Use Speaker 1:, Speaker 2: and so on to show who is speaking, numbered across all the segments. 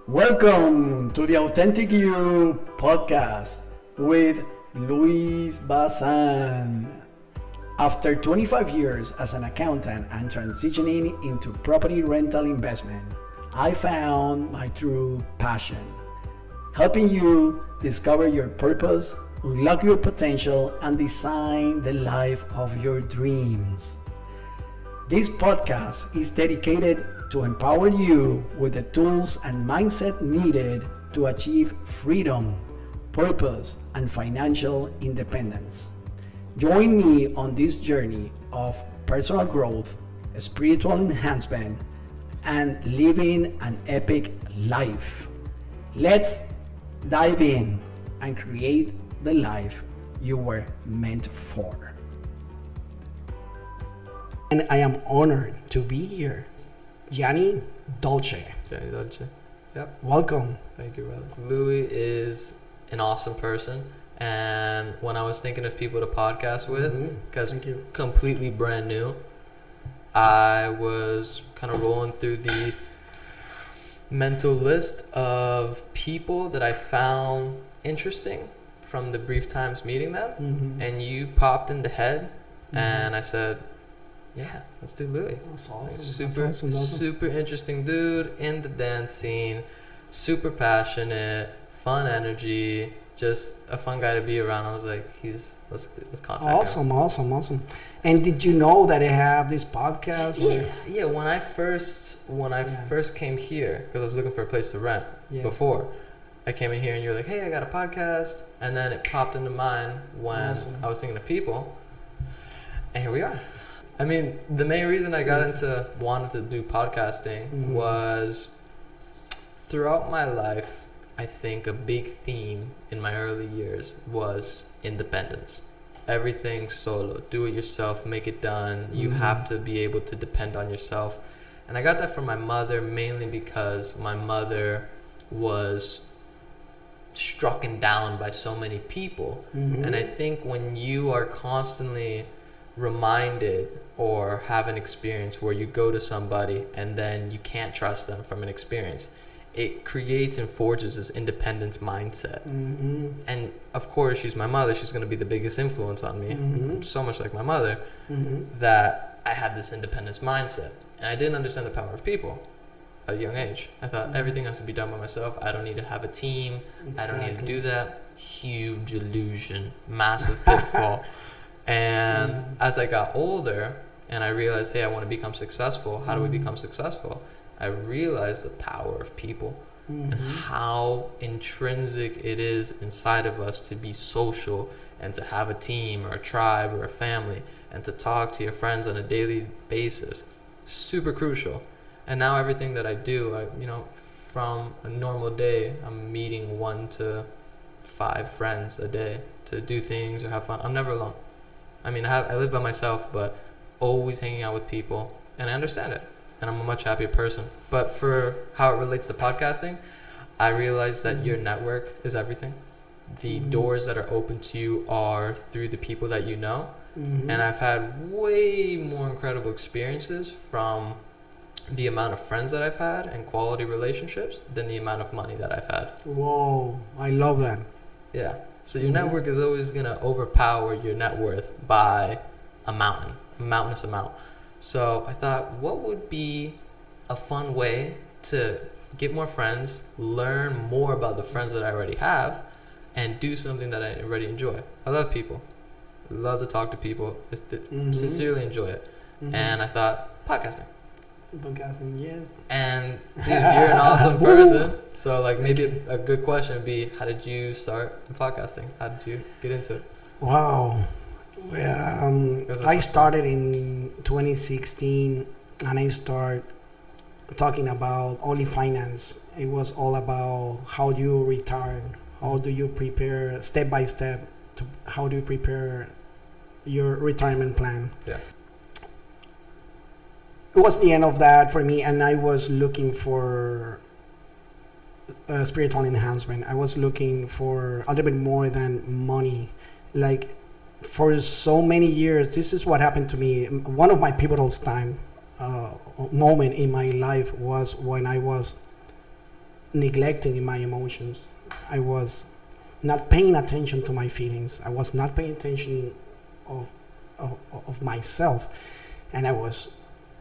Speaker 1: Welcome to the Authentic You podcast with Luis Bazan. After 25 years as an accountant and transitioning into property rental investment, I found my true passion, helping you discover your purpose, unlock your potential, and design the life of your dreams. This podcast is dedicated to empower you with the tools and mindset needed to achieve freedom, purpose, and financial independence. Join me on this journey of personal growth, spiritual enhancement, and living an epic life. Let's dive in and create the life you were meant for. And I am honored to be here. Gianni Dolce.
Speaker 2: Gianni Dolce. Yep.
Speaker 1: Welcome.
Speaker 2: Thank you, brother. Louis is an awesome person. And when I was thinking of people to podcast with, because completely brand new, I was kind of rolling through the mental list of people that I found interesting from the brief times meeting them. And you popped in the head, and I said, yeah, let's do Louis.
Speaker 1: That's awesome.
Speaker 2: Like, super interesting dude in the dance scene, super passionate, fun energy, just a fun guy to be around. I was like, let's contact him.
Speaker 1: Awesome. And did you know that I have this podcast?
Speaker 2: Yeah. When I first came here, because I was looking for a place to rent before, I came in here and you were like, hey, I got a podcast, and then it popped into mind when I was thinking of people, and here we are. I mean, the main reason I got into wanting to do podcasting was throughout my life, I think a big theme in my early years was independence. Everything solo, do it yourself, make it done. You have to be able to depend on yourself. And I got that from my mother mainly because my mother was struck down by so many people. And I think when you are constantly reminded or have an experience where you go to somebody and then you can't trust them from an experience, it creates and forges this independence mindset. And of course, she's my mother. She's going to be the biggest influence on me. I'm so much like my mother that I had this independence mindset. And I didn't understand the power of people at a young age. I thought everything has to be done by myself. I don't need to have a team. I don't need to do that. Huge illusion, massive pitfall. And as I got older and I realized, hey, I want to become successful. How do we become successful? I realized the power of people and how intrinsic it is inside of us to be social and to have a team or a tribe or a family and to talk to your friends on a daily basis. Super crucial. And now everything that I do, from a normal day, I'm meeting 1 to 5 friends a day to do things or have fun. I'm never alone. I mean, I live by myself, but always hanging out with people, and I understand it, and I'm a much happier person. But for how it relates to podcasting, I realize that your network is everything. The doors that are open to you are through the people that you know, and I've had way more incredible experiences from the amount of friends that I've had and quality relationships than the amount of money that I've had.
Speaker 1: Whoa, I love that.
Speaker 2: Yeah. So your network is always going to overpower your net worth by a mountainous amount. So I thought, what would be a fun way to get more friends, learn more about the friends that I already have, and do something that I already enjoy. I love people. I love to talk to people. Sincerely enjoy it. And I thought, podcasting, yes. And dude, you're an awesome person. So maybe a good question would be, how did you start in podcasting? How did you get into it?
Speaker 1: Wow. Well, I started in 2016 and I started talking about only finance. It was all about how do you retire, how do you prepare step by step, how do you prepare your retirement plan.
Speaker 2: Yeah.
Speaker 1: It was the end of that for me, and I was looking for spiritual enhancement. I was looking for a little bit more than money. Like, for so many years, this is what happened to me. One of my pivotal moment in my life was when I was
Speaker 3: neglecting in my emotions. I was not paying attention to my feelings. I was not paying attention of myself, and I was,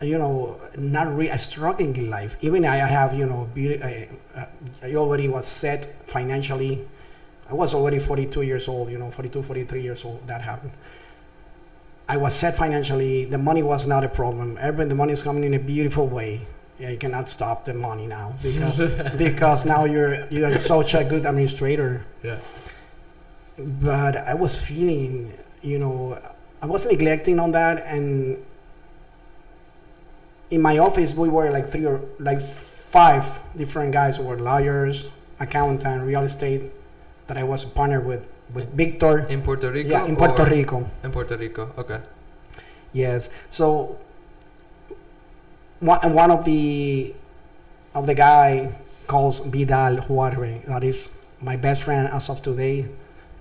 Speaker 3: not really struggling in life. Even I have, I already was set financially. I was already 42 years old, 42, 43 years old. That happened. I was set financially. The money was not a problem. The money is coming in a beautiful way. Yeah, you cannot stop the money now because now you're such a good administrator.
Speaker 2: Yeah.
Speaker 3: But I was feeling, I was neglecting on that, and in my office we were like 5 different guys who were lawyers, accountant, real estate, that I was a partner with Victor.
Speaker 2: In Puerto Rico?
Speaker 3: Yeah, in Puerto Rico.
Speaker 2: In Puerto Rico, okay.
Speaker 3: Yes. So one of the guy calls Vidal Juarre, that is my best friend as of today,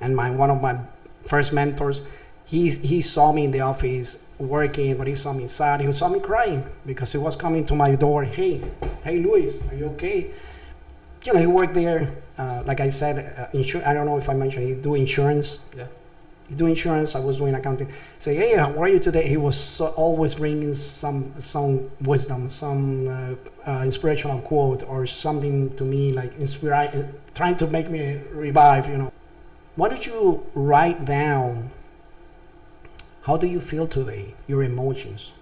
Speaker 3: and one of my first mentors. He saw me in the office working, but he saw me sad. He saw me crying because he was coming to my door. Hey, Luis, are you okay? He worked there. Like I said, I don't know if I mentioned, he do insurance.
Speaker 2: Yeah.
Speaker 3: He do insurance. I was doing accounting. Say, hey, how are you today? He was always bringing some wisdom, some inspirational quote or something to me, like trying to make me revive. Why don't you write down? How do you feel today? Your emotions.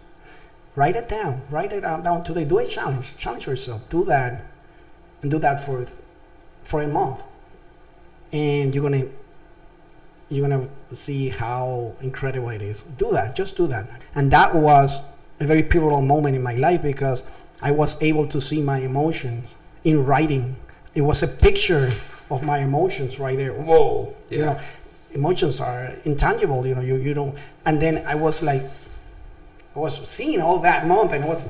Speaker 3: Write it down. Write it down today. Do a challenge. Challenge yourself. Do that, and do that for a month, and you're gonna see how incredible it is. Do that. Just do that. And that was a very pivotal moment in my life because I was able to see my emotions in writing. It was a picture of my emotions right there. Whoa.
Speaker 2: Yeah.
Speaker 3: Emotions are intangible. You don't. And then I was seeing all that month, and it was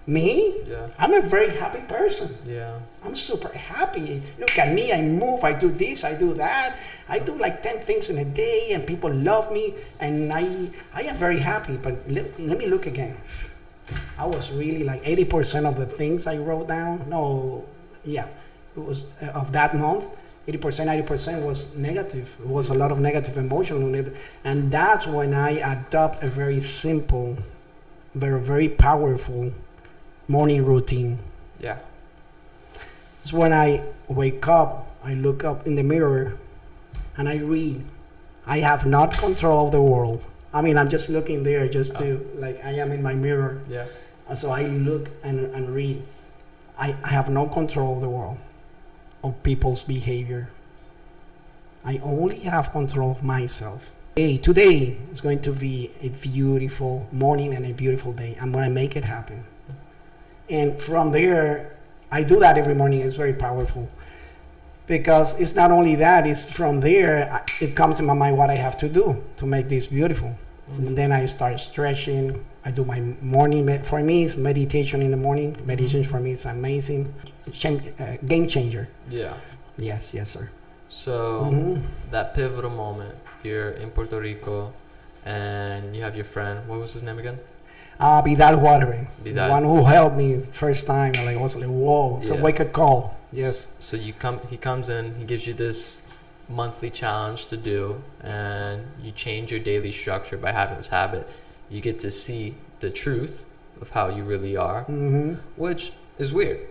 Speaker 3: me.
Speaker 2: Yeah.
Speaker 3: I'm a very happy person.
Speaker 2: Yeah.
Speaker 3: I'm super happy. Look at me. I move. I do this. I do that. I do like 10 things in a day, and people love me. And I am very happy. But let me look again. I was really like 80% of the things I wrote down. No, yeah, it was of that month. 80% was negative. It was a lot of negative emotion, and that's when I adopt a very simple, very powerful morning routine.
Speaker 2: Yeah.
Speaker 3: It's when I wake up, I look up in the mirror, and I read. I have not control of the world. I mean, I'm just looking there just to, like, I am in my mirror.
Speaker 2: Yeah.
Speaker 3: And so I look and read. I have no control of the world, of people's behavior. I only have control of myself. Today is going to be a beautiful morning and a beautiful day. I'm going to make it happen. And from there, I do that every morning. It's very powerful. Because it's not only that, it's from there, it comes in my mind what I have to do to make this beautiful. Mm-hmm. And then I start stretching. I do my morning, for me, it's meditation in the morning. Meditation for me is amazing. Game changer.
Speaker 2: Yeah.
Speaker 3: Yes, sir.
Speaker 2: So that pivotal moment, you're in Puerto Rico and you have your friend, what was his name again?
Speaker 3: Vidal Juarre.
Speaker 2: Vidal.
Speaker 3: The one who helped me first time. I was like, whoa, it's a wake-up call. Yes.
Speaker 2: So he comes in, he gives you this monthly challenge to do, and you change your daily structure by having this habit. You get to see the truth of how you really are, which is weird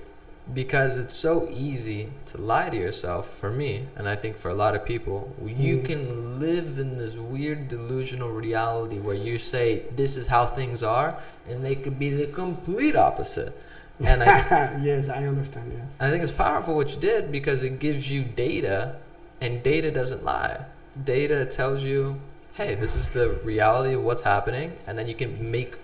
Speaker 2: because it's so easy to lie to yourself. For me, and I think for a lot of people, you can live in this weird delusional reality where you say this is how things are, and they could be the complete opposite. And
Speaker 3: yes, I understand. Yeah.
Speaker 2: I think it's powerful what you did because it gives you data, and data doesn't lie. Data tells you, hey, this is the reality of what's happening, and then you can make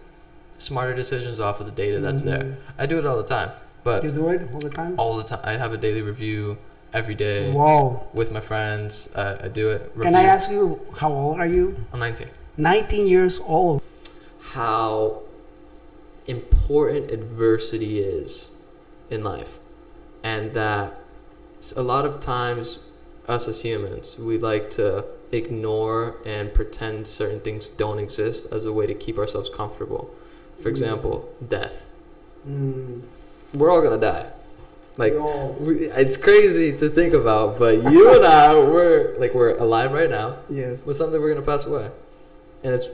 Speaker 2: smarter decisions off of the data that's there. I do it all the time. But
Speaker 3: you do it all the time?
Speaker 2: All the time. I have a daily review every day.
Speaker 3: Whoa.
Speaker 2: With my friends. I do it.
Speaker 3: Can I ask you, how old are you?
Speaker 2: I'm 19.
Speaker 3: 19 years old.
Speaker 2: How important adversity is in life. And that a lot of times, us as humans, we like to ignore and pretend certain things don't exist as a way to keep ourselves comfortable. For example, death. We're all gonna die. Like, it's crazy to think about, but you and I, we're alive right now.
Speaker 3: Yes.
Speaker 2: With something we're gonna pass away, and it's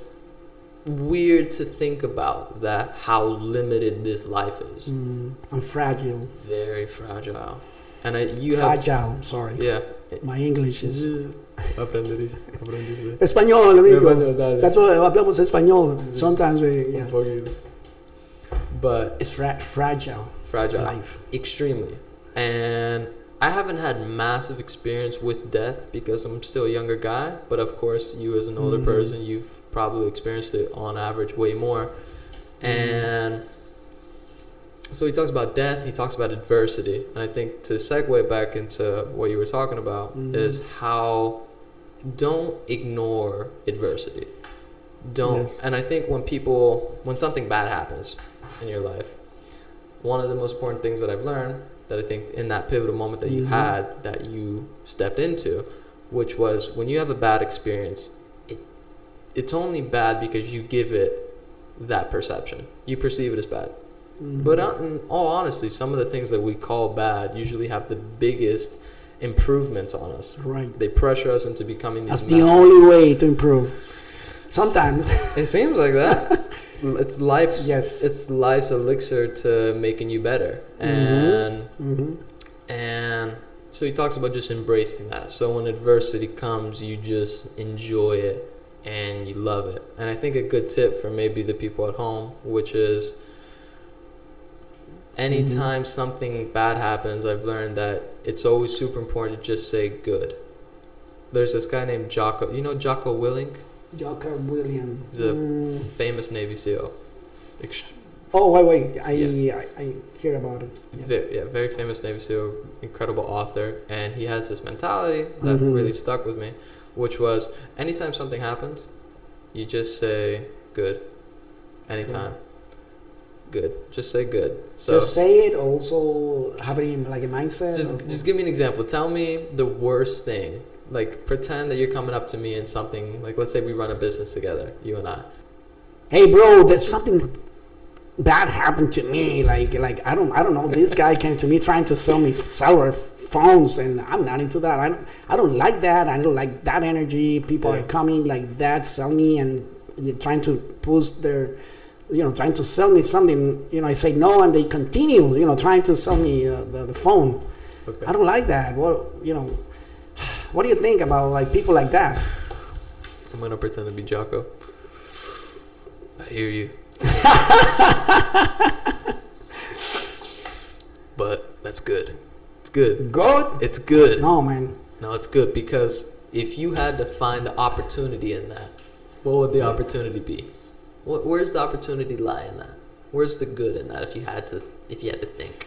Speaker 2: weird to think about that, how limited this life is.
Speaker 3: And fragile.
Speaker 2: Very fragile. And
Speaker 3: fragile. Sorry.
Speaker 2: Yeah.
Speaker 3: My English is.
Speaker 2: Español,
Speaker 3: amigo. That's why hablamos español. Sometimes we.
Speaker 2: But
Speaker 3: it's fragile.
Speaker 2: Fragile.
Speaker 3: Life.
Speaker 2: Extremely. And I haven't had massive experience with death because I'm still a younger guy. But of course, you as an older person, you've probably experienced it on average way more. And so he talks about death, he talks about adversity. And I think to segue back into what you were talking about is how don't ignore adversity. And I think when something bad happens in your life, one of the most important things that I've learned, that I think in that pivotal moment that you had, that you stepped into, which was when you have a bad experience, it's only bad because you give it that perception. You perceive it as bad. But in all honesty, some of the things that we call bad usually have the biggest improvements on us.
Speaker 3: Right.
Speaker 2: They pressure us into becoming these.
Speaker 3: That's the only way to improve. Sometimes.
Speaker 2: It seems like that. It's life's
Speaker 3: yes.
Speaker 2: It's life's elixir to making you better. And so he talks about just embracing that. So when adversity comes, you just enjoy it and you love it. And I think a good tip for maybe the people at home, which is anytime something bad happens, I've learned that it's always super important to just say good. There's this guy named Jocko. You know Jocko Willink?
Speaker 3: Jocko William.
Speaker 2: He's a famous Navy SEAL.
Speaker 3: Wait. I hear about it.
Speaker 2: Yes. Very famous Navy SEAL, incredible author. And he has this mentality that really stuck with me, which was anytime something happens, you just say good. Anytime. Good. Just say good. So
Speaker 3: just say it. Also having like a mindset.
Speaker 2: Just give me an example. Tell me the worst thing. Like pretend that you're coming up to me in something. Like let's say we run a business together, you and I.
Speaker 3: Hey, bro, there's something bad happened to me. Like I don't know. This guy came to me trying to sell me cellular phones, and I'm not into that. I don't like that. I don't like that energy. People are coming like that, sell me, and trying to push their. Trying to sell me something, I say no, and they continue, trying to sell me the phone. Okay. I don't like that. What do you think about like people like that?
Speaker 2: I'm gonna pretend to be Jocko. I hear you. But that's good. It's good.
Speaker 3: Good?
Speaker 2: It's good.
Speaker 3: No, man.
Speaker 2: No, it's good because if you had to find the opportunity in that, what would the opportunity be? Where's the opportunity lie in that? Where's the good in that? If you had to think,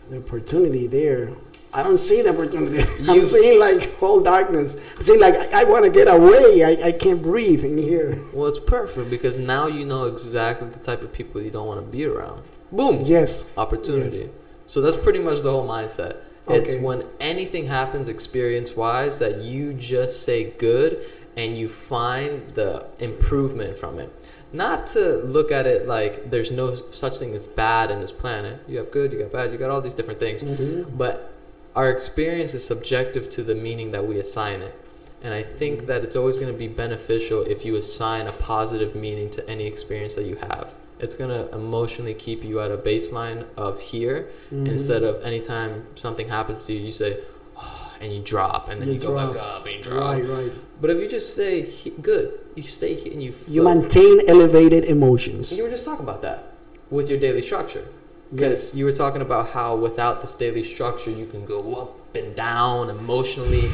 Speaker 3: the opportunity there. I don't see the opportunity. I'm seeing like whole darkness. I'm seeing like I want to get away. I can't breathe in here.
Speaker 2: Well, it's perfect because now you know exactly the type of people you don't want to be around. Boom.
Speaker 3: Yes.
Speaker 2: Opportunity. Yes. So that's pretty much the whole mindset. It's when anything happens experience-wise that you just say good and you find the improvement from it. Not to look at it like there's no such thing as bad in this planet. You have good, you got bad, you got all these different things. But our experience is subjective to the meaning that we assign it. And I think that it's always going to be beneficial if you assign a positive meaning to any experience that you have. It's going to emotionally keep you at a baseline of here instead of anytime something happens to you, you say, oh, and you drop, and then you go back up, and you drop.
Speaker 3: Right.
Speaker 2: But if you just say good, you stay here and
Speaker 3: you maintain elevated emotions.
Speaker 2: You were just talking about that with your daily structure. Because you were talking about how without this daily structure, you can go up and down emotionally.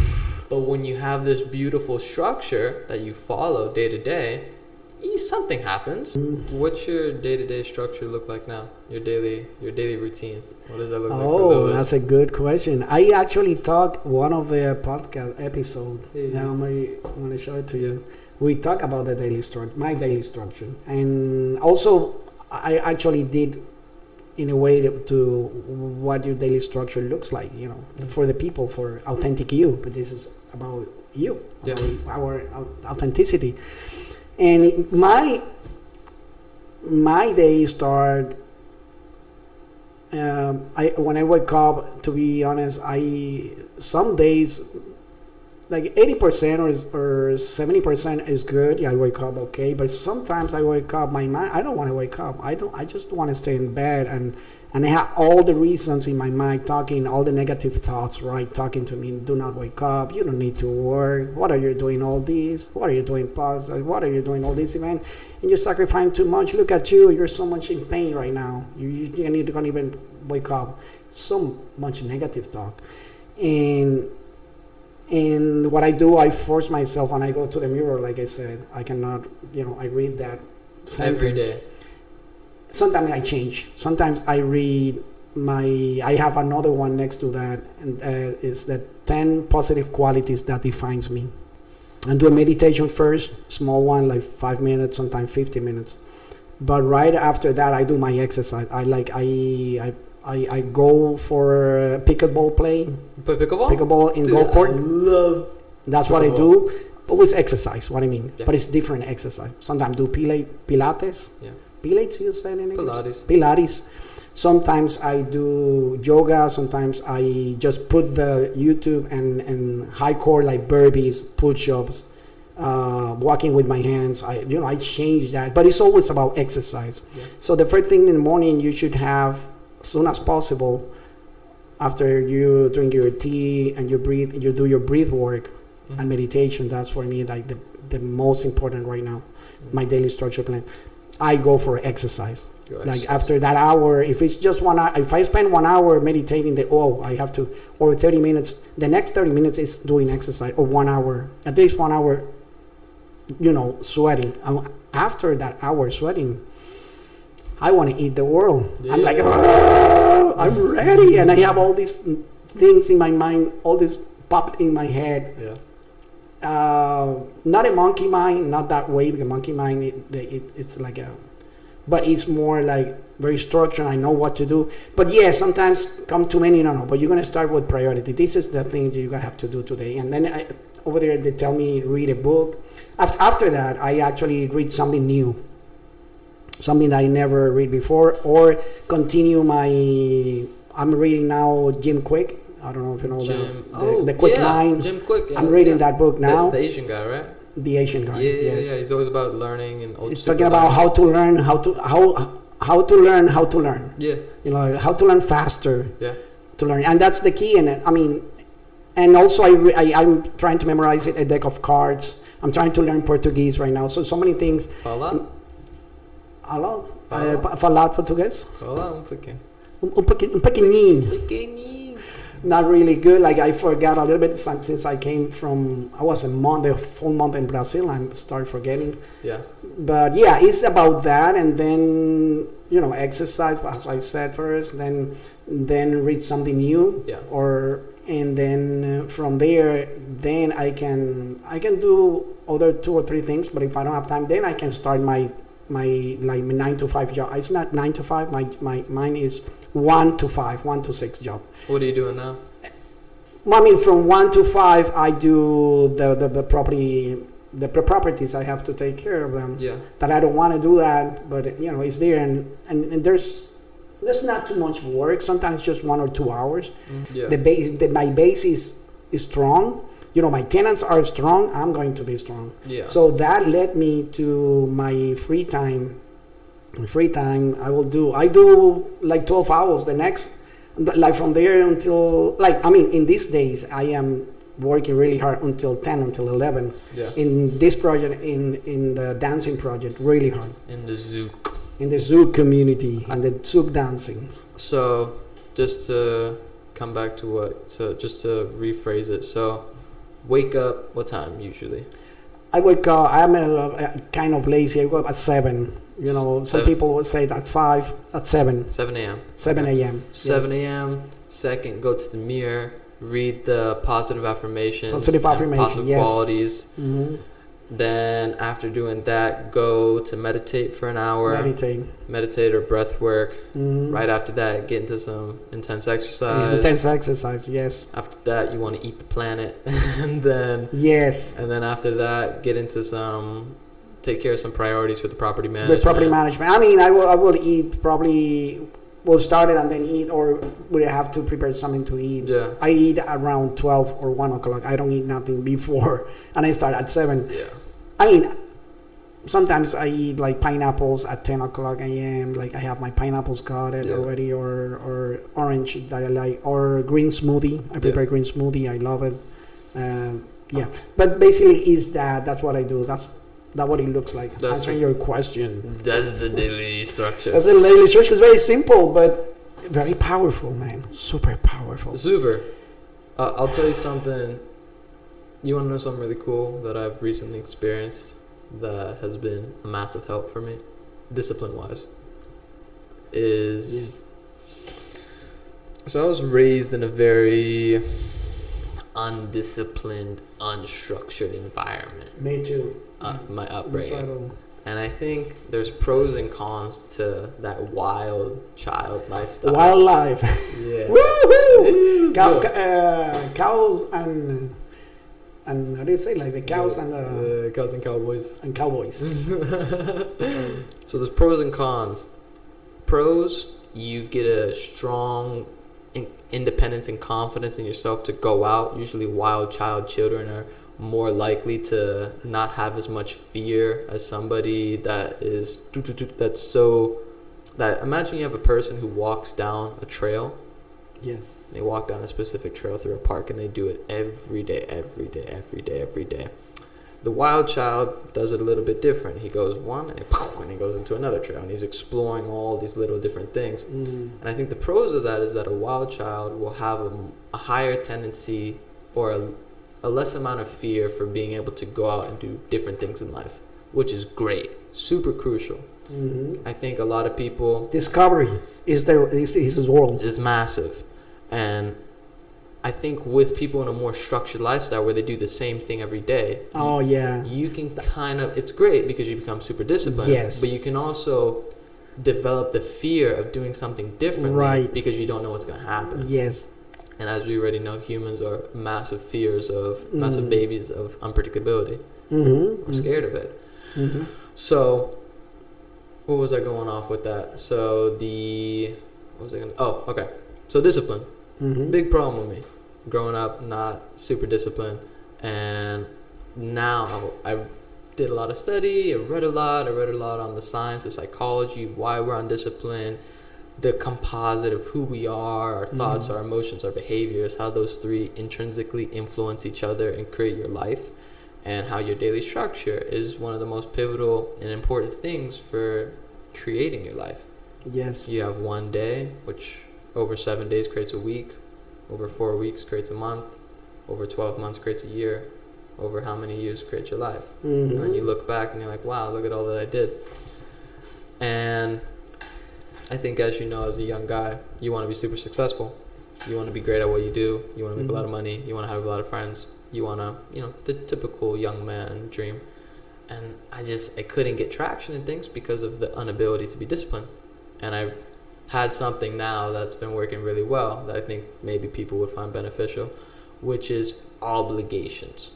Speaker 2: But when you have this beautiful structure that you follow day to day, something happens. What's your day-to-day structure look like now? Your daily routine. What does that look like for Lewis?
Speaker 3: That's a good question. I actually talked one of the podcast episodes. That I'm going to show it to you. We talk about the daily structure, my daily structure, and also I actually did in a way to what your daily structure looks like. For the people, for authentic you. But this is about you, about our authenticity. And my day start when I wake up, to be honest, some days like 80% or 70% is good. Yeah, I wake up okay, but sometimes I wake up, my mind, I don't want to wake up. I just want to stay in bed, and I have all the reasons in my mind talking, all the negative thoughts, right, talking to me. Do not wake up. You don't need to work. What are you doing all this? What are you doing pause? What are you doing all this event? And you're sacrificing too much. Look at you. You're so much in pain right now. You can't even wake up. So much negative talk. And what I do, I force myself when I go to the mirror, like I said, I cannot, I read that sentence.
Speaker 2: Every day.
Speaker 3: Sometimes I change. Sometimes I read I have another one next to that, and is the 10 positive qualities that defines me. And do a meditation first, small one, like 5 minutes, sometimes 50 minutes. But right after that, I do my exercise. I go for pickleball play.
Speaker 2: Pickleball?
Speaker 3: Pickleball in
Speaker 2: Dude,
Speaker 3: golf court.
Speaker 2: I love
Speaker 3: That's
Speaker 2: pickleball.
Speaker 3: what I do. Always exercise, what I mean.
Speaker 2: Yeah.
Speaker 3: But it's different exercise. Sometimes do Pilates.
Speaker 2: Yeah.
Speaker 3: Pilates, you said in English?
Speaker 2: Pilates.
Speaker 3: Pilates. Sometimes I do yoga. Sometimes I just put the YouTube and high core like burpees, push-ups, walking with my hands. I change that. But it's always about exercise.
Speaker 2: Yeah.
Speaker 3: So the first thing in the morning you should have, as soon as possible, after you drink your tea and you do your breath work and meditation. That's for me like the most important right now. My daily structure plan. I go for exercise. Like after that hour, if it's just 1 hour, if I spend 1 hour meditating, I have to, or 30 minutes, the next 30 minutes is doing exercise, or 1 hour, at least 1 hour, sweating. After that hour sweating, I want to eat the world. Yeah. I'm like, I'm ready. And I have all these things in my mind, all this popped in my head.
Speaker 2: Yeah.
Speaker 3: Not a monkey mind, not that way, because monkey mind, it's like but it's more like very structured. I know what to do. But yeah, sometimes come too many, no. But you're going to start with priority. This is the things you're going to have to do today. And then over there, they tell me read a book. After that, I actually read something new. Something that I never read before, or continue I'm reading now Jim Quick. I don't know if you know the Quick Mind.
Speaker 2: Jim Quick. Yeah,
Speaker 3: I'm reading that book now.
Speaker 2: The Asian guy, right?
Speaker 3: The Asian guy.
Speaker 2: Yeah.
Speaker 3: Yes.
Speaker 2: He's always about learning and.
Speaker 3: He's talking about how to learn, how to learn.
Speaker 2: Yeah.
Speaker 3: How to learn faster.
Speaker 2: Yeah.
Speaker 3: To learn, and that's the key. And and also I'm trying to memorize a deck of cards. I'm trying to learn Portuguese right now. So many things.
Speaker 2: Fala.
Speaker 3: Alô? Falar português?
Speaker 2: Fala pouquinho.
Speaker 3: Pequeninho. Not really good. Like I forgot a little bit since I came from. I was a full month in Brazil. I started forgetting.
Speaker 2: Yeah.
Speaker 3: But yeah, it's about that, and then exercise, as I said first. Then read something new.
Speaker 2: Yeah.
Speaker 3: And then from there, then I can do other 2 or 3 things. But if I don't have time, then I can start my 9 to 5 job. It's not 9 to 5. Mine is 1 to 5, 1 to 6 job.
Speaker 2: What are you doing now?
Speaker 3: From 1 to 5, I do the property, the properties. I have to take care of them.
Speaker 2: Yeah. That
Speaker 3: I don't want to do that, but it's there, and there's not too much work. Sometimes just 1 or 2 hours.
Speaker 2: Yeah.
Speaker 3: My base is strong. My tenants are strong. I'm going to be strong.
Speaker 2: Yeah.
Speaker 3: So that led me to my free time. I do like 12 hours. The next, like from there until in these days, I am working really hard until 10, until 11.
Speaker 2: Yeah.
Speaker 3: In this project, in the dancing project, really hard.
Speaker 2: In the Zouk.
Speaker 3: In the Zouk community, in the Zouk dancing.
Speaker 2: So, just to come back to just to rephrase it. So, wake up what time usually?
Speaker 3: I wake up. I'm a kind of lazy. I wake up at 7. Some people would say at 5, at 7.
Speaker 2: 7 a.m.
Speaker 3: 7 a.m.
Speaker 2: 7 a.m. Second, go to the mirror, read the positive affirmations. Positive qualities.
Speaker 3: Mm-hmm.
Speaker 2: Then after doing that, go to meditate for an hour. Meditate or breath work.
Speaker 3: Mm-hmm.
Speaker 2: Right after that, get into some intense exercise.
Speaker 3: Yes.
Speaker 2: After that, you want to eat the planet. And then...
Speaker 3: Yes.
Speaker 2: And then after that, get into take care of some priorities for the property management.
Speaker 3: I will eat probably we'll start it and then eat, or we have to prepare something to eat.
Speaker 2: Yeah.
Speaker 3: I eat around 12 or 1 o'clock. I don't eat nothing before, and I start at 7.
Speaker 2: Yeah.
Speaker 3: I mean, sometimes I eat like pineapples at 10 o'clock a.m. Like I have my pineapples cut already, or orange that I like, or green smoothie. I prepare green smoothie. I love it. Yeah, but basically that's what I do. That's what it looks like. Answering your question.
Speaker 2: That's the daily structure.
Speaker 3: That's the daily structure. It's very simple, but very powerful, man. Super powerful.
Speaker 2: Super. I'll tell you something. You want to know something really cool that I've recently experienced that has been a massive help for me, discipline-wise? So I was raised in a very undisciplined, unstructured environment.
Speaker 3: Me too.
Speaker 2: My upbringing. And I think there's pros and cons to that wild child lifestyle.
Speaker 3: Wild life.
Speaker 2: Yeah.
Speaker 3: Woohoo! Cows and how do you say, like the cows and the
Speaker 2: cows and cowboys.
Speaker 3: And cowboys.
Speaker 2: So there's pros and cons. Pros, you get a strong independence and confidence in yourself to go out. Usually wild child children are more likely to not have as much fear as somebody that is imagine you have a person who walks down a trail.
Speaker 3: Yes.
Speaker 2: They walk down a specific trail through a park and they do it every day. The wild child does it a little bit different. He goes one and he goes into another trail and he's exploring all these little different things. And I think the pros of that is that a wild child will have a higher tendency or a less amount of fear for being able to go out and do different things in life, which is great, super crucial. I think a lot of people...
Speaker 3: Discovery is his world.
Speaker 2: Is massive. And I think with people in a more structured lifestyle where they do the same thing every day, you can kind of, it's great because you become super disciplined.
Speaker 3: Yes.
Speaker 2: But you can also develop the fear of doing something differently because you don't know what's going to happen.
Speaker 3: Yes.
Speaker 2: And as we already know, humans are massive babies of unpredictability. We're scared of it. So, what was I going off with that? So So discipline. Big problem with me. Growing up, not super disciplined. And now I did a lot of study. I read a lot on the science, the psychology, why we're undisciplined, the composite of who we are, our thoughts, our emotions, our behaviors, how those three intrinsically influence each other and create your life, and how your daily structure is one of the most pivotal and important things for creating your life.
Speaker 3: Yes.
Speaker 2: You have one day, which over 7 days creates a week, over 4 weeks creates a month, over 12 months creates a year, over how many years creates your life. And you look back and you're like, wow, look at all that I did. And I think, as you know, as a young guy, you want to be super successful. You want to be great at what you do. You want to make a lot of money. You want to have a lot of friends. You want to, the typical young man dream. And I couldn't get traction in things because of the inability to be disciplined. And I had something now that's been working really well that I think maybe people would find beneficial, which is obligations.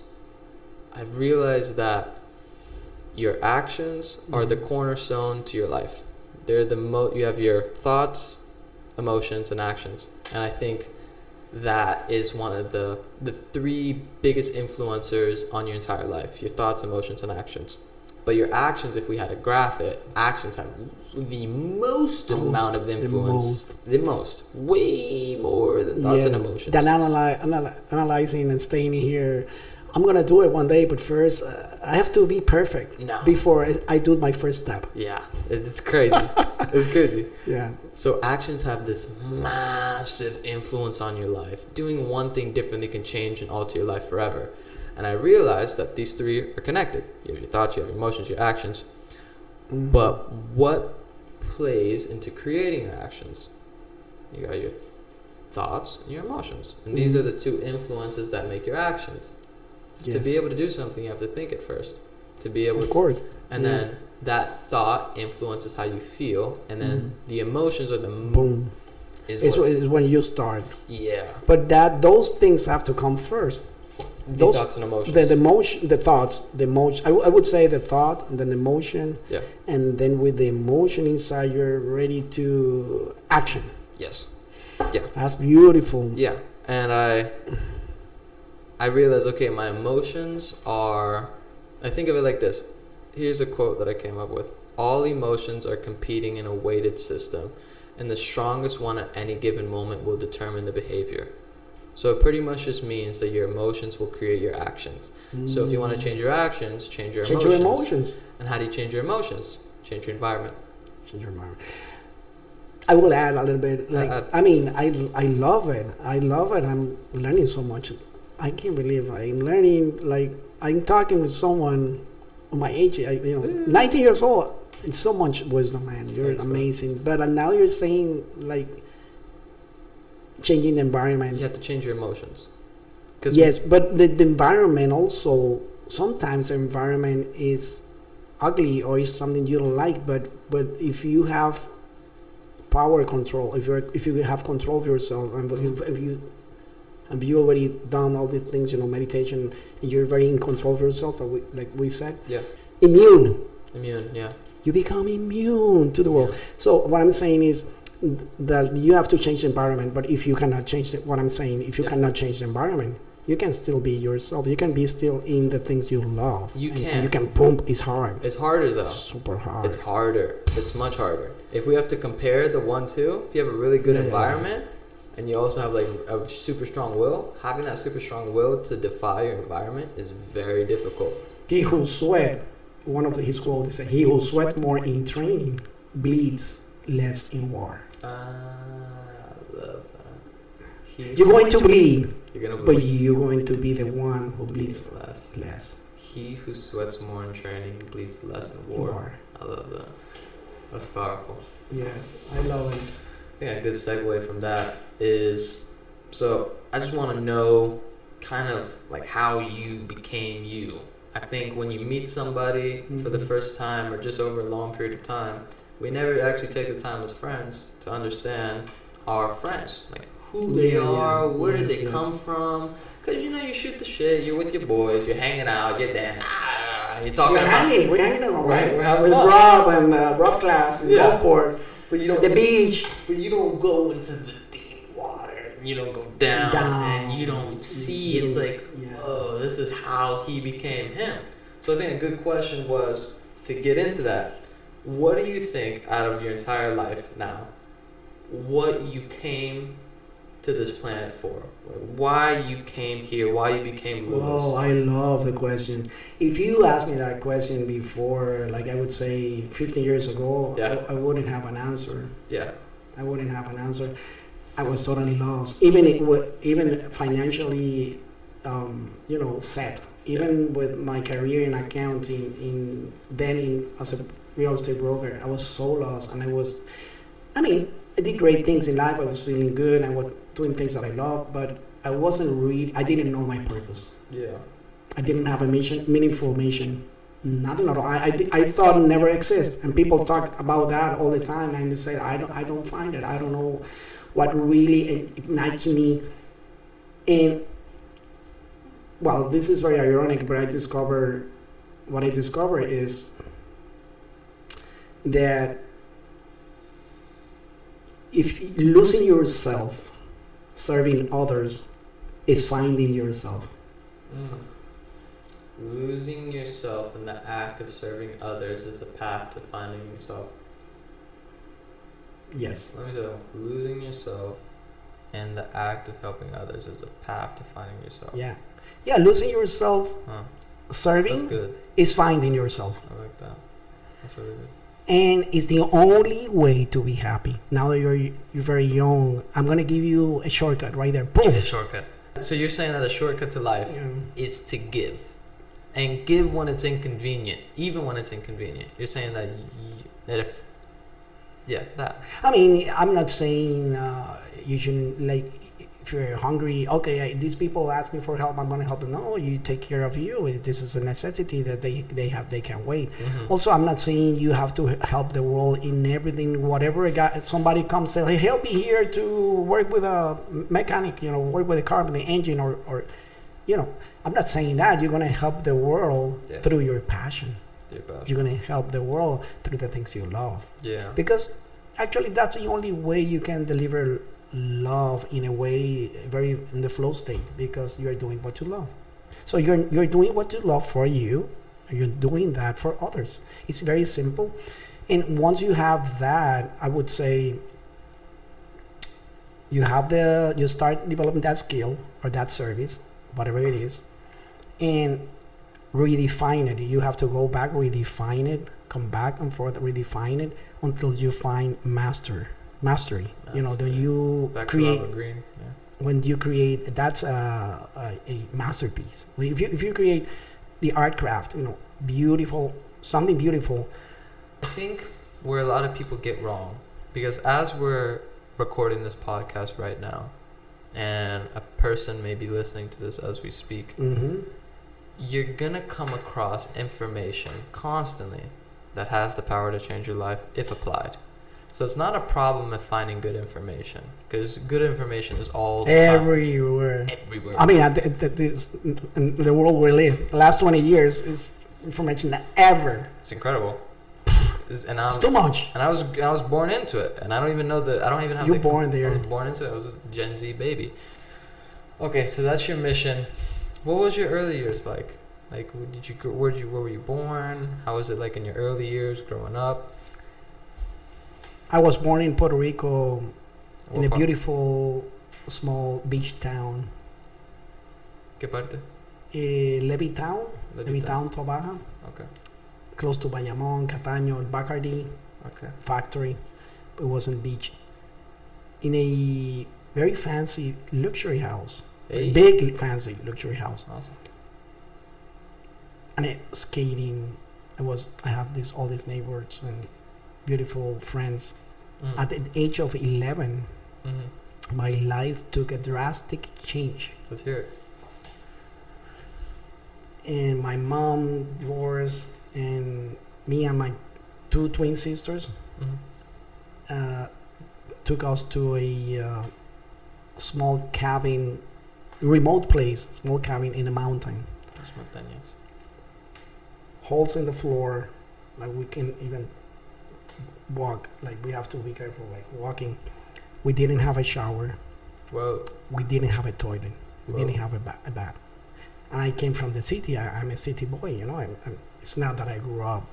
Speaker 2: I've realized that your actions are the cornerstone to your life. They're you have your thoughts, emotions, and actions. And I think that is one of the three biggest influencers on your entire life: your thoughts, emotions, and actions. But your actions, if we had to graph it, actions have the most amount of influence. The most. Way more than thoughts and emotions.
Speaker 3: Than analyzing and staying here. I'm going to do it one day, but first, I have to be perfect before I do my first step.
Speaker 2: Yeah, it's crazy. It's crazy.
Speaker 3: Yeah.
Speaker 2: So actions have this massive influence on your life. Doing one thing differently can change and alter your life forever. And I realized that these three are connected. You have your thoughts, you have your emotions, your actions. But what plays into creating your actions? You got your thoughts and your emotions. And these are the two influences that make your actions. Yes. To be able to do something, you have to think it first. To be able and then that thought influences how you feel, and then the emotions are the
Speaker 3: boom. Is when you start.
Speaker 2: Yeah.
Speaker 3: But those things have to come first. those
Speaker 2: thoughts and emotions.
Speaker 3: the emotion, the thoughts, the emotion. I would say the thought, and then the emotion,
Speaker 2: Yeah.
Speaker 3: and then with the emotion inside, you're ready to action.
Speaker 2: Yes. Yeah.
Speaker 3: That's beautiful.
Speaker 2: Yeah. And I realized, okay, my emotions are. I think of it like this. Here's a quote that I came up with. All emotions are competing in a weighted system, and the strongest one at any given moment will determine the behavior. So it pretty much just means that your emotions will create your actions. So if you want to change your actions, change your emotions.
Speaker 3: Change your emotions.
Speaker 2: And how do you change your emotions? Change your environment.
Speaker 3: Change your environment. I will add a little bit. I love it. I love it. I'm learning so much. I can't believe I'm learning. Like, I'm talking with someone my age, 19 years old. It's so much wisdom, man. You're
Speaker 2: Thanks,
Speaker 3: amazing. But now you're saying, like, changing the environment.
Speaker 2: You have to change your emotions.
Speaker 3: Yes, but the environment also, sometimes the environment is ugly or is something you don't like. But if you have power control, if you have control of yourself, and if you already done all these things, meditation, and you're very in control of yourself, like we said.
Speaker 2: Yeah.
Speaker 3: Immune,
Speaker 2: yeah.
Speaker 3: You become immune to the world.
Speaker 2: Yeah.
Speaker 3: So what I'm saying is that you have to change the environment. But if you cannot change cannot change the environment, you can still be yourself. You can be still in the things you love. And you can boom. It's hard.
Speaker 2: It's harder though.
Speaker 3: It's super hard.
Speaker 2: It's harder. It's much harder. If we have to compare the 1-2, if you have a really good environment and you also have like a super strong will, having that super strong will to defy your environment is very difficult.
Speaker 3: He who sweat, one of his quotes is, he who sweat more in training bleeds less in war.
Speaker 2: I love that.
Speaker 3: You're going to bleed,
Speaker 2: but
Speaker 3: you're going to be the one who bleeds less.
Speaker 2: He who sweats more in training bleeds less in war. I love that. That's powerful.
Speaker 3: Yes, I love it.
Speaker 2: I think a good segue from that is, so I just want to know kind of like how you became you. I think when you meet somebody for the first time or just over a long period of time, we never actually take the time as friends to understand our friends, like who they are, where did they come from. Because you shoot the shit, you're with your boys, you're hanging out, you're there, you're talking
Speaker 3: we're hanging out, right?
Speaker 2: We're having
Speaker 3: with
Speaker 2: fun.
Speaker 3: Rob and Rob class in Gulfport,
Speaker 2: but you don't
Speaker 3: the beach.
Speaker 2: But you don't go into the deep water. You don't go down. And you don't see. It's like, oh, this is how he became him. So I think a good question was to get into that. What do you think out of your entire life now? What you came to this planet for? Why you came here? Why you became Lewis?
Speaker 3: Oh, I love the question. If you asked me that question before, like I would say 15 years ago, I wouldn't have an answer.
Speaker 2: Yeah.
Speaker 3: I wouldn't have an answer. I was totally lost. Even financially, set. Even with my career in accounting, as a real estate broker, I was so lost, and I did great things in life. I was feeling good. I was doing things that I love, but I didn't know my purpose.
Speaker 2: Yeah.
Speaker 3: I didn't have a meaningful mission. Nothing at all. I thought it never exists, and people talk about that all the time. And they say, I don't find it. I don't know what really ignites me. And well, this is very ironic, but what I discovered is that if losing yourself, serving others, is finding yourself.
Speaker 2: Losing yourself in the act of serving others is a path to finding yourself.
Speaker 3: Yes.
Speaker 2: Let me say that one. Losing yourself in the act of helping others is a path to finding yourself.
Speaker 3: Yeah. Yeah, losing yourself, serving, is finding yourself.
Speaker 2: I like that. That's really good.
Speaker 3: And it's the only way to be happy. Now that you're very young, I'm going to give you a shortcut right there. Boom.
Speaker 2: A shortcut. So you're saying that a shortcut to life is to give. And give when it's inconvenient, even when it's inconvenient. You're saying that that.
Speaker 3: I mean, I'm not saying you shouldn't, like, if you're hungry, okay, these people ask me for help, I'm going to help them. No, you take care of you. This is a necessity that they can't wait. Mm-hmm. Also, I'm not saying you have to help the world in everything, whatever somebody comes say, hey, help me here to work with a mechanic, work with a car, with the engine, or I'm not saying that you're going to help the world through your passion. You're going to help the world through the things you love.
Speaker 2: Yeah.
Speaker 3: Because actually that's the only way you can deliver love in a way very in the flow state, because you're doing what you love. So you're doing what you love for you. You're doing that for others. It's very simple. And once you have that, I would say you start developing that skill or that service, whatever it is, and redefine it. You have to go back, redefine it, come back and forth, redefine it until you find mastery. Then you
Speaker 2: back
Speaker 3: create.
Speaker 2: To Green. Yeah.
Speaker 3: When you create, that's a masterpiece. If you create the art craft, beautiful, something beautiful.
Speaker 2: I think where a lot of people get wrong, because as we're recording this podcast right now, and a person may be listening to this as we speak, you're gonna come across information constantly that has the power to change your life if applied. So it's not a problem of finding good information, because good information is all the
Speaker 3: everywhere.
Speaker 2: time. Everywhere.
Speaker 3: I mean, in the world we live, the last 20 years is information ever.
Speaker 2: It's incredible. It's
Speaker 3: too much.
Speaker 2: And I was born into it, and I don't even know that. I don't even have.
Speaker 3: You born there.
Speaker 2: I was born into it. I was a Gen Z baby. Okay, so that's your mission. What was your early years like? Like, where were you born? How was it like in your early years growing up?
Speaker 3: I was born in Puerto Rico, in a
Speaker 2: part?
Speaker 3: beautiful small beach town.
Speaker 2: ¿Qué parte?
Speaker 3: Levittown, Toa Baja.
Speaker 2: Okay.
Speaker 3: Close to Bayamón, Cataño, Bacardi factory. It wasn't beach. In a very fancy luxury house.
Speaker 2: Hey.
Speaker 3: Big fancy luxury house.
Speaker 2: Awesome.
Speaker 3: And skating. I have all these neighbors and beautiful friends. At the age of 11, my life took a drastic change.
Speaker 2: Let's hear it.
Speaker 3: And my mom divorced, and me and my 2 twin sisters took us to a small cabin, remote place, small cabin in a mountain.
Speaker 2: That's montañas.
Speaker 3: Holes in the floor, like we can even walk, like we have to be careful, like walking. We didn't have a shower.
Speaker 2: Whoa.
Speaker 3: We didn't have a toilet. We
Speaker 2: Whoa.
Speaker 3: didn't have a bath. And I came from the city. I'm a city boy, it's not that I grew up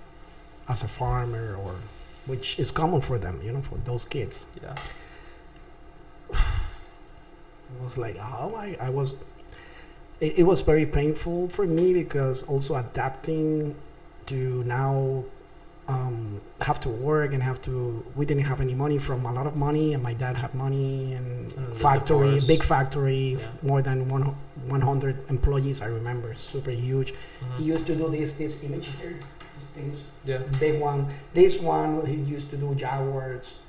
Speaker 3: as a farmer, or which is common for them, for those kids.
Speaker 2: Yeah.
Speaker 3: It was like, it was very painful for me, because also adapting to now have to work and we didn't have any money, from a lot of money, and my dad had money, and big factory, more than 100 employees. I remember, super huge. He used to do this image here, these things.
Speaker 2: Yeah.
Speaker 3: Big one. This one, he used to do jaguars,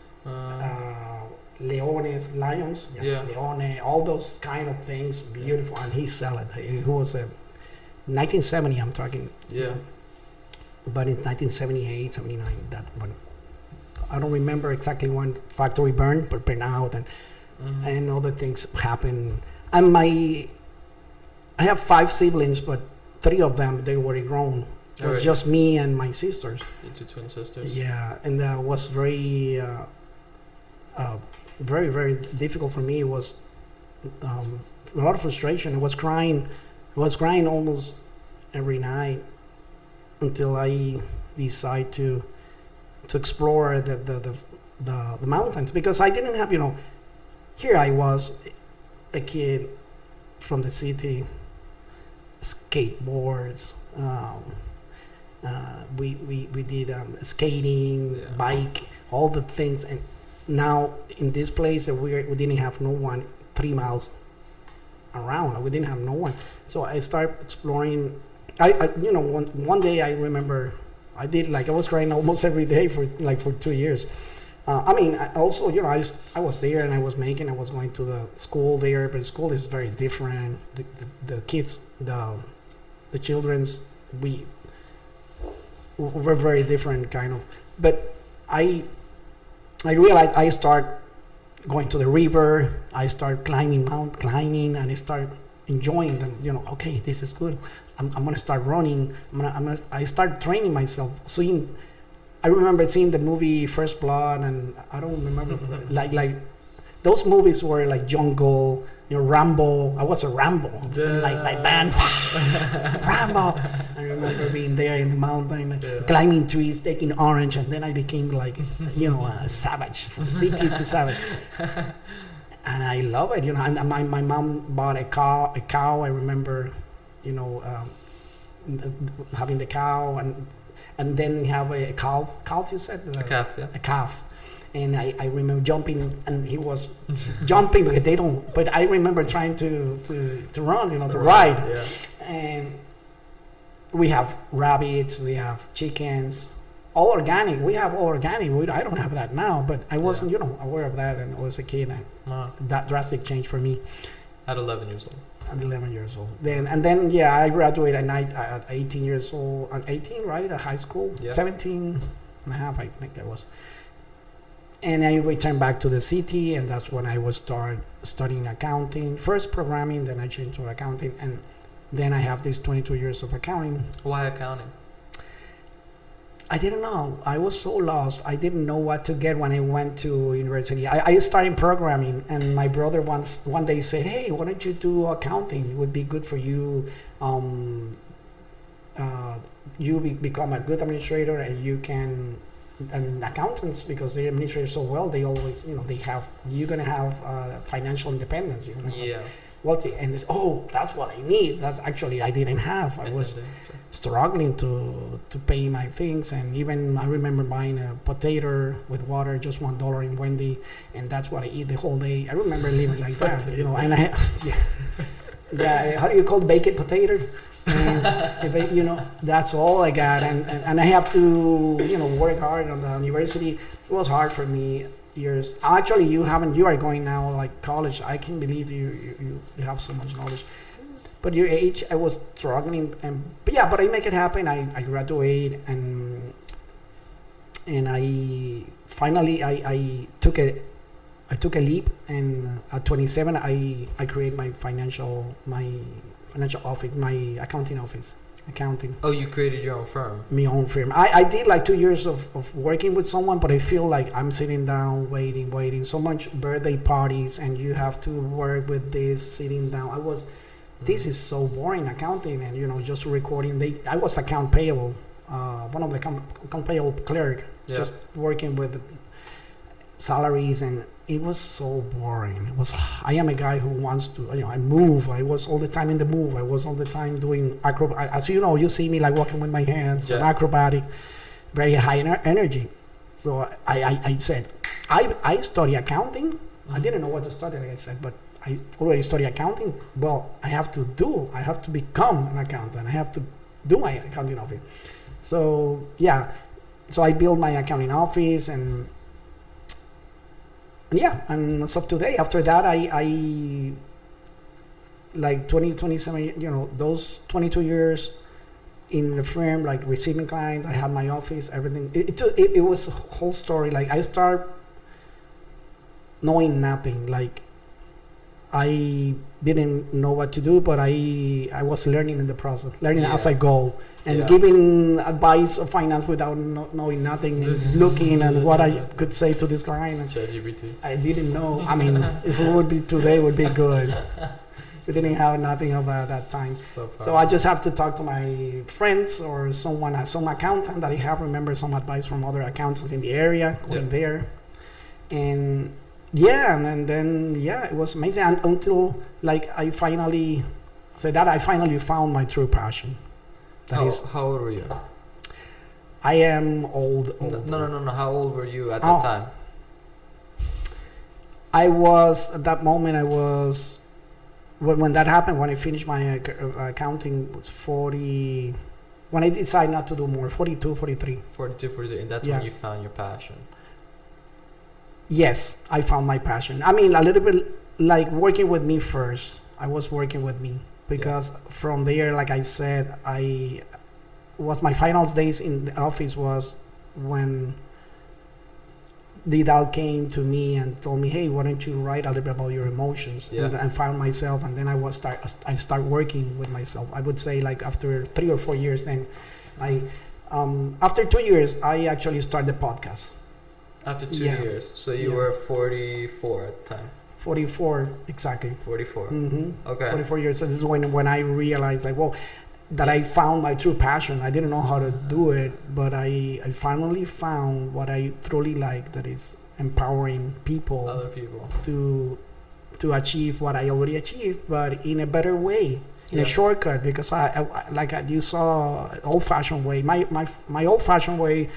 Speaker 3: leones, lions.
Speaker 2: Yeah.
Speaker 3: Leone, all those kind of things, beautiful. And he sell it. He was a 1970. I'm talking.
Speaker 2: Yeah.
Speaker 3: But in 1978, 79, that one, I don't remember exactly when factory burned out, and other things happened. And I have 5 siblings, but 3 of them, they were grown. It was just me and my sisters.
Speaker 2: Your 2 twin sisters.
Speaker 3: Yeah, and that was very, very, very difficult for me. It was a lot of frustration. I was crying almost every night, until I decide to explore the mountains, because I didn't have, here I was, a kid from the city, skateboards, we did skating, bike, all the things, and now in this place that we didn't have no one 3 miles around. We didn't have no one, so I started exploring. One day I remember I was crying almost every day for 2 years. I was there, and I was going to the school there, but school is very different. The kids, the children's, we're very different kind of. But I realized I start going to the river. I start climbing, and I start enjoying them. Okay, this is good. I'm gonna start running. I start training myself. I remember seeing the movie First Blood, and I don't remember like those movies were like Jungle, Rambo. I was a Rambo, like my band, Rambo. I remember being there in the mountain, climbing trees, taking orange, and then I became like, a savage, from city to savage. And I love it, And my mom bought a cow. I remember, having the cow, and then we have a calf. Calf, you said?
Speaker 2: A calf, yeah.
Speaker 3: A calf. And I remember jumping, and he was jumping because they don't. But I remember trying to run, to ride.
Speaker 2: Yeah.
Speaker 3: And we have rabbits, we have chickens, all organic. We have all organic. I don't have that now, but I wasn't, aware of that, and I was a kid, and that drastic change for me.
Speaker 2: At 11 years old.
Speaker 3: At 11 years old. Then I graduated at 18 years old. At 18, right? At high school. Yeah. 17 and a half, I think I was. And I returned back to the city, and that's when I was studying accounting. First programming, then I changed to accounting, and then I have these 22 years of accounting.
Speaker 2: Why accounting?
Speaker 3: I didn't know. I was so lost. I didn't know what to get when I went to university. I started programming, and my brother one day said, "Hey, why don't you do accounting? It would be good for you. You become a good administrator, and you can." And accountants, because they administrate so well, they always, you're gonna have financial independence.
Speaker 2: Yeah.
Speaker 3: Wealthy, and that's what I need. That's actually I didn't have. I was struggling to pay my things, and even I remember buying a potato with water, just $1 in Wendy, and that's what I eat the whole day. I remember living like that, And how do you call baked potato? And that's all I got, and I have to work hard on the university. It was hard for me years. Actually, you are going now like college. I can't believe you have so much knowledge. But your age, I was struggling, but I make it happen. I graduate, and I finally I took a leap, and at 27 I created my financial office, my accounting office. Accounting.
Speaker 2: Oh, you created your own firm?
Speaker 3: My own firm. I did like 2 years of working with someone, but I feel like I'm sitting down, waiting. So much birthday parties, and you have to work with this, sitting down. This is so boring, accounting, and just recording. I was account payable, one of the account payable clerk, just working with salaries, and it was so boring. I am a guy who wants to, I move. I was all the time in the move. I was all the time doing as you see me like walking with my hands, acrobatic, very high energy. So I said, I study accounting. Mm-hmm. I didn't know what to study, like I said, but I already study accounting. Well, I have to become an accountant. I have to do my accounting office. So I built my accounting office, and as of today, after that, I like 27, those 22 years in the firm, like receiving clients, I had my office, everything. It was a whole story. Like I start knowing nothing. Like I didn't know what to do, but I was learning in the process, as I go, and giving advice of finance without knowing nothing, and looking and what I could say to this client.
Speaker 2: ChatGPT.
Speaker 3: I didn't know. I mean, if it would be today, it would be good. We didn't have nothing about that time. So I just have to talk to my friends or some accountant that I have, remember some advice from other accountants in the area, going there. And then it was amazing. And until like I finally found my true passion.
Speaker 2: How old were you?
Speaker 3: I am old.
Speaker 2: No. How old were you at that time?
Speaker 3: I was, at that moment, when that happened, when I finished my accounting, was 40, when I decided not to do more, 42, 43.
Speaker 2: 42, 43, and that's when you found your passion.
Speaker 3: Yes, I found my passion. I mean, a little bit like working with me first. I was working with me because from there, like I said, my final days in the office was when Vidal came to me and told me, hey, why don't you write a little bit about your emotions?
Speaker 2: Yeah.
Speaker 3: And I found myself, and then I start working with myself. I would say like after 3 or 4 years, then after 2 years, I actually started the podcast.
Speaker 2: After 2 years. So you were 44 at the time.
Speaker 3: 44, exactly.
Speaker 2: 44.
Speaker 3: Mm-hmm.
Speaker 2: Okay.
Speaker 3: 44 years. So this is when I realized like, well, that I found my true passion. I didn't know how to do it, but I finally found what I truly like, that is empowering people.
Speaker 2: Other people.
Speaker 3: To achieve what I already achieved, but in a better way, in a shortcut, because I like you saw, old-fashioned way. My old-fashioned way,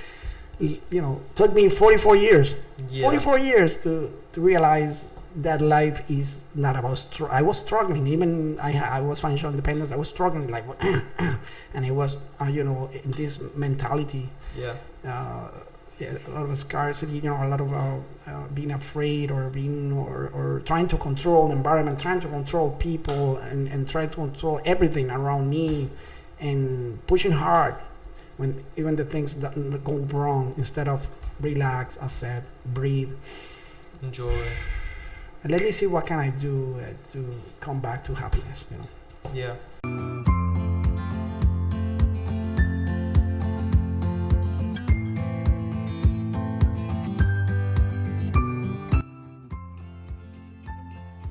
Speaker 3: took me 44 years. Yeah. 44 years to realize that life is not about I was struggling. Even I was financial independence. I was struggling like, and it was in this mentality. Yeah. A lot of scarcity. A lot of being afraid or trying to control the environment, trying to control people, and trying to control everything around me, and pushing hard when even the things that go wrong, instead of relax, accept, breathe,
Speaker 2: enjoy.
Speaker 3: And let me see what can I do to come back to happiness.
Speaker 2: Yeah.